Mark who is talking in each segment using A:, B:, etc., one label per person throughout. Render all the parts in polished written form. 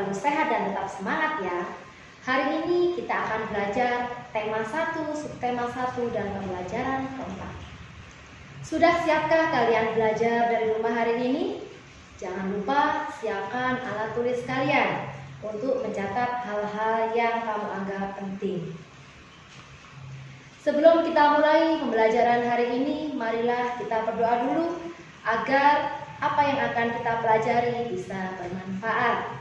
A: selalu sehat dan tetap semangat ya. Hari ini kita akan belajar tema 1, subtema 1 dan pembelajaran keempat. Sudah siapkah kalian belajar dari rumah hari ini? Jangan lupa siapkan alat tulis kalian untuk mencatat hal-hal yang kamu anggap penting. Sebelum kita mulai pembelajaran hari ini, marilah kita berdoa dulu agar apa yang akan kita pelajari bisa bermanfaat.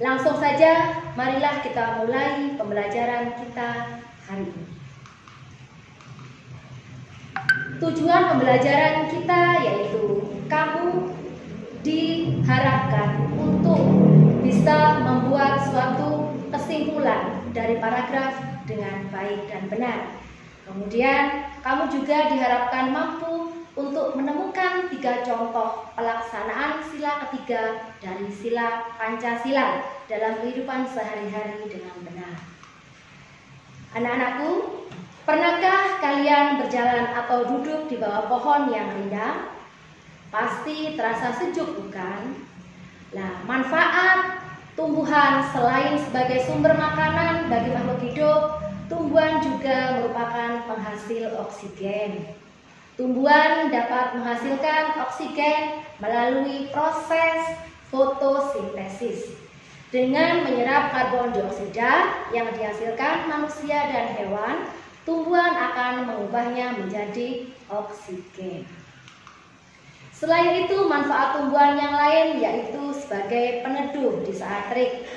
A: Langsung saja, marilah kita mulai pembelajaran kita hari ini. Tujuan pembelajaran kita yaitu kamu diharapkan untuk bisa membuat suatu kesimpulan dari paragraf dengan baik dan benar. Kemudian kamu juga diharapkan mampu untuk menemukan 3 contoh pelaksanaan sila ketiga dari sila Pancasila dalam kehidupan sehari-hari dengan benar. Anak-anakku, pernahkah kalian berjalan atau duduk di bawah pohon yang rindang? Pasti terasa sejuk, bukan? Nah, manfaat tumbuhan selain sebagai sumber makanan bagi makhluk hidup, tumbuhan juga merupakan penghasil oksigen. Tumbuhan dapat menghasilkan oksigen melalui proses fotosintesis. Dengan menyerap karbon dioksida yang dihasilkan manusia dan hewan, tumbuhan akan mengubahnya menjadi oksigen. Selain itu, manfaat tumbuhan yang lain yaitu sebagai peneduh di saat terik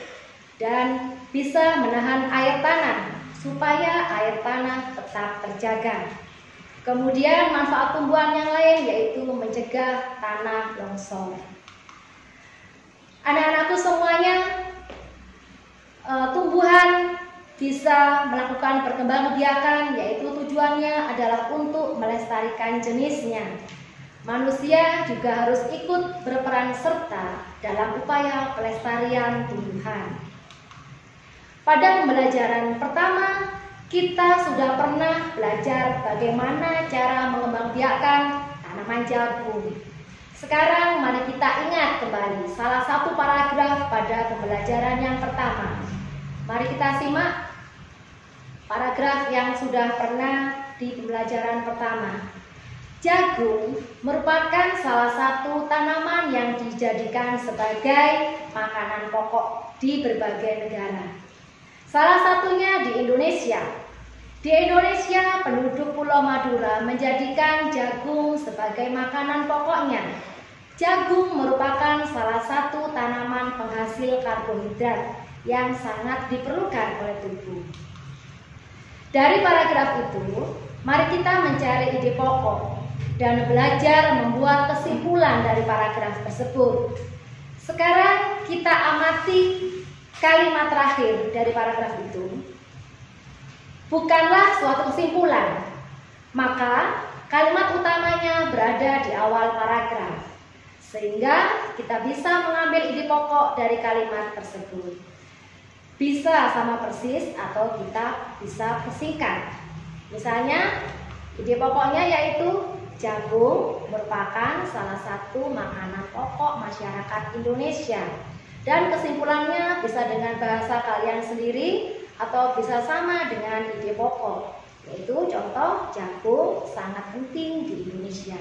A: dan bisa menahan air tanah supaya air tanah tetap terjaga. Kemudian manfaat tumbuhan yang lain yaitu mencegah tanah longsor. Anak-anakku semuanya, tumbuhan bisa melakukan perkembangbiakan yaitu tujuannya adalah untuk melestarikan jenisnya. Manusia juga harus ikut berperan serta dalam upaya pelestarian tumbuhan. Pada pembelajaran pertama, kita sudah pernah belajar bagaimana cara mengembangbiakan tanaman jagung. Sekarang mari kita ingat kembali salah satu paragraf pada pembelajaran yang pertama. Mari kita simak paragraf yang sudah pernah di pembelajaran pertama. Jagung merupakan salah satu tanaman yang dijadikan sebagai makanan pokok di berbagai negara. Salah satunya di Indonesia. Di Indonesia, penduduk Pulau Madura menjadikan jagung sebagai makanan pokoknya. Jagung merupakan salah satu tanaman penghasil karbohidrat yang sangat diperlukan oleh tubuh. Dari paragraf itu, mari kita mencari ide pokok dan belajar membuat kesimpulan dari paragraf tersebut. Sekarang kita amati kalimat terakhir dari paragraf itu. Bukanlah suatu kesimpulan, maka kalimat utamanya berada di awal paragraf, sehingga kita bisa mengambil ide pokok dari kalimat tersebut. Bisa sama persis atau kita bisa persingkat. Misalnya, ide pokoknya yaitu jagung merupakan salah satu makanan pokok masyarakat Indonesia. Dan kesimpulannya bisa dengan bahasa kalian sendiri atau bisa sama dengan ide pokok, yaitu contoh jagung sangat penting di Indonesia.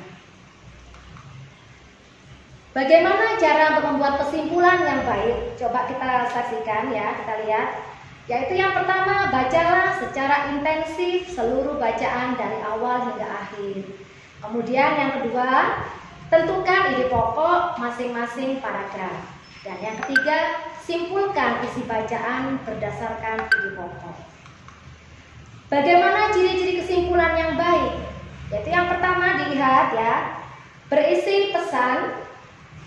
A: Bagaimana cara untuk membuat kesimpulan yang baik? Coba kita saksikan ya, kita lihat. Yaitu yang pertama, bacalah secara intensif seluruh bacaan dari awal hingga akhir. Kemudian yang kedua, tentukan ide pokok masing-masing paragraf. Dan yang ketiga, simpulkan isi bacaan berdasarkan ide pokok. Bagaimana ciri-ciri kesimpulan yang baik? Yaitu yang pertama dilihat ya, berisi pesan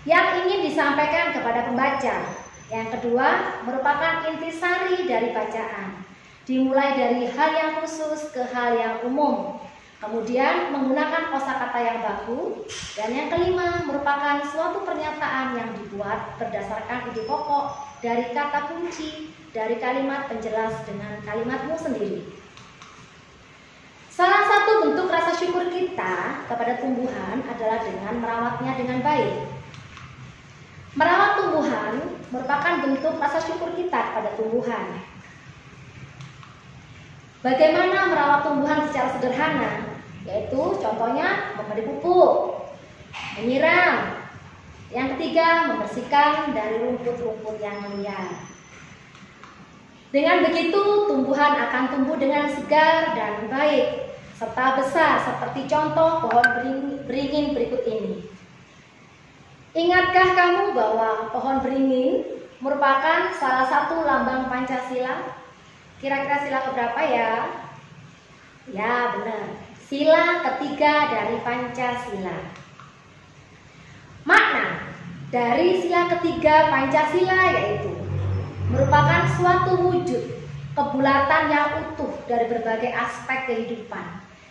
A: yang ingin disampaikan kepada pembaca. Yang kedua, merupakan intisari dari bacaan, dimulai dari hal yang khusus ke hal yang umum. Kemudian menggunakan kosakata yang baku. Dan yang kelima, merupakan suatu pernyataan yang dibuat berdasarkan ide pokok dari kata kunci dari kalimat penjelas dengan kalimatmu sendiri. Salah satu bentuk rasa syukur kita kepada tumbuhan adalah dengan merawatnya dengan baik. Merawat tumbuhan merupakan bentuk rasa syukur kita kepada tumbuhan. Bagaimana merawat tumbuhan secara sederhana? Yaitu contohnya memberi pupuk, menyiram. Yang ketiga, membersihkan dari rumput-rumput yang liar. Dengan begitu, tumbuhan akan tumbuh dengan segar dan baik, serta besar seperti contoh pohon beringin berikut ini. Ingatkah kamu bahwa pohon beringin merupakan salah satu lambang Pancasila? Kira-kira sila keberapa ya? Ya, benar. Sila ketiga dari Pancasila. Makna dari sila ketiga Pancasila yaitu merupakan suatu wujud kebulatan yang utuh dari berbagai aspek kehidupan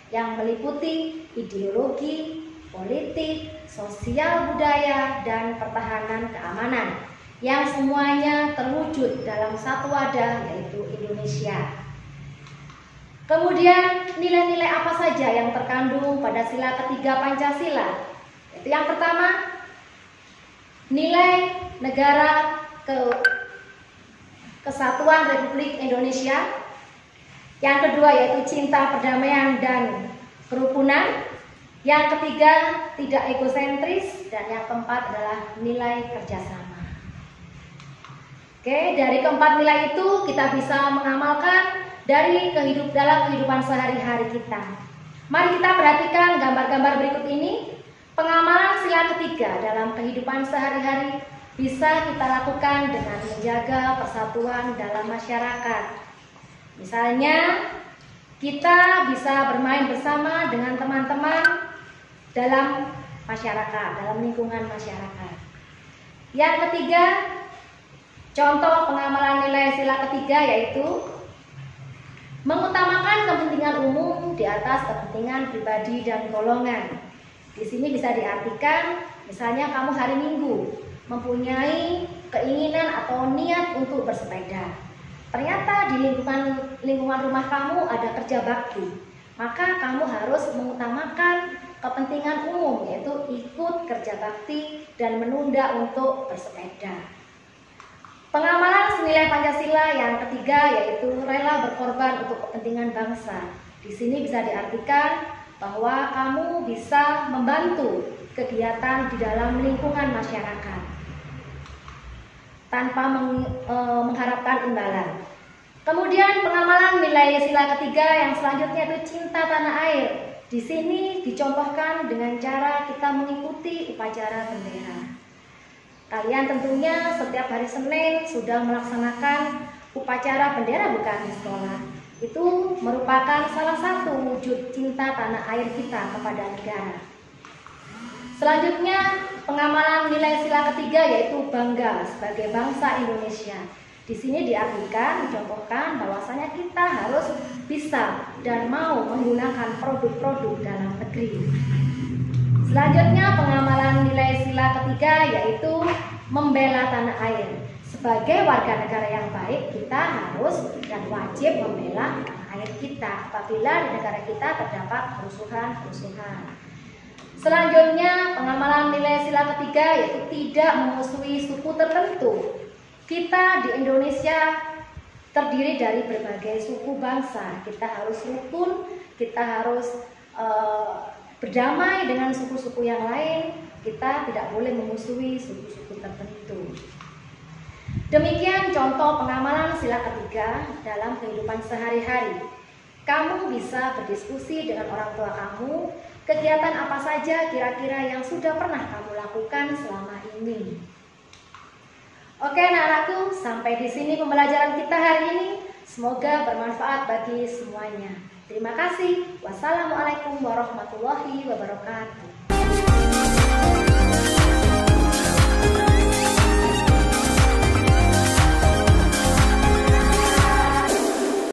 A: yang meliputi ideologi, politik, sosial budaya, dan pertahanan keamanan yang semuanya terwujud dalam satu wadah yaitu Indonesia. Kemudian nilai-nilai apa saja yang terkandung pada sila ketiga Pancasila? Yaitu yang pertama, nilai negara Kesatuan Republik Indonesia. Yang kedua yaitu cinta perdamaian dan kerukunan. Yang ketiga tidak egosentris, dan yang keempat adalah nilai kerjasama. Oke, dari keempat nilai itu kita bisa mengamalkan dalam kehidupan sehari-hari kita. Mari kita perhatikan gambar-gambar berikut ini. Pengamalan sila ketiga dalam kehidupan sehari-hari bisa kita lakukan dengan menjaga persatuan dalam masyarakat. Misalnya, kita bisa bermain bersama dengan teman-teman dalam masyarakat, dalam lingkungan masyarakat. Yang ketiga, contoh pengamalan nilai sila ketiga yaitu mengutamakan kepentingan umum di atas kepentingan pribadi dan golongan. Di sini bisa diartikan, misalnya kamu hari Minggu mempunyai keinginan atau niat untuk bersepeda. Ternyata di lingkungan rumah kamu ada kerja bakti, maka kamu harus mengutamakan kepentingan umum, yaitu ikut kerja bakti dan menunda untuk bersepeda. Pengamalan senilai Pancasila yang ketiga yaitu rela berkorban untuk kepentingan bangsa. Di sini bisa diartikan bahwa kamu bisa membantu kegiatan di dalam lingkungan masyarakat tanpa mengharapkan imbalan. Kemudian pengamalan nilai sila ketiga yang selanjutnya itu cinta tanah air. Di sini dicontohkan dengan cara kita mengikuti upacara bendera. Kalian tentunya setiap hari Senin sudah melaksanakan upacara bendera bukan di sekolah. Itu merupakan salah satu wujud cinta tanah air kita kepada negara. Selanjutnya, pengamalan nilai sila ketiga yaitu bangga sebagai bangsa Indonesia. Di sini diartikan, dicontohkan bahwasanya kita harus bisa dan mau menggunakan produk-produk dalam negeri. Selanjutnya, pengamalan nilai sila ketiga yaitu membela tanah air. Sebagai warga negara yang baik, kita harus dan wajib membela tanah air kita apabila di negara kita terdapat kerusuhan. Selanjutnya, pengamalan nilai sila ketiga yaitu tidak memusuhi suku tertentu. Kita di Indonesia terdiri dari berbagai suku bangsa. Kita harus rukun, kita harus berdamai dengan suku-suku yang lain. Kita tidak boleh memusuhi suku-suku tertentu. Demikian contoh pengamalan sila ketiga dalam kehidupan sehari-hari. Kamu bisa berdiskusi dengan orang tua kamu, kegiatan apa saja kira-kira yang sudah pernah kamu lakukan selama ini. Oke anak-anakku, sampai di sini pembelajaran kita hari ini. Semoga bermanfaat bagi semuanya. Terima kasih. Wassalamualaikum warahmatullahi wabarakatuh.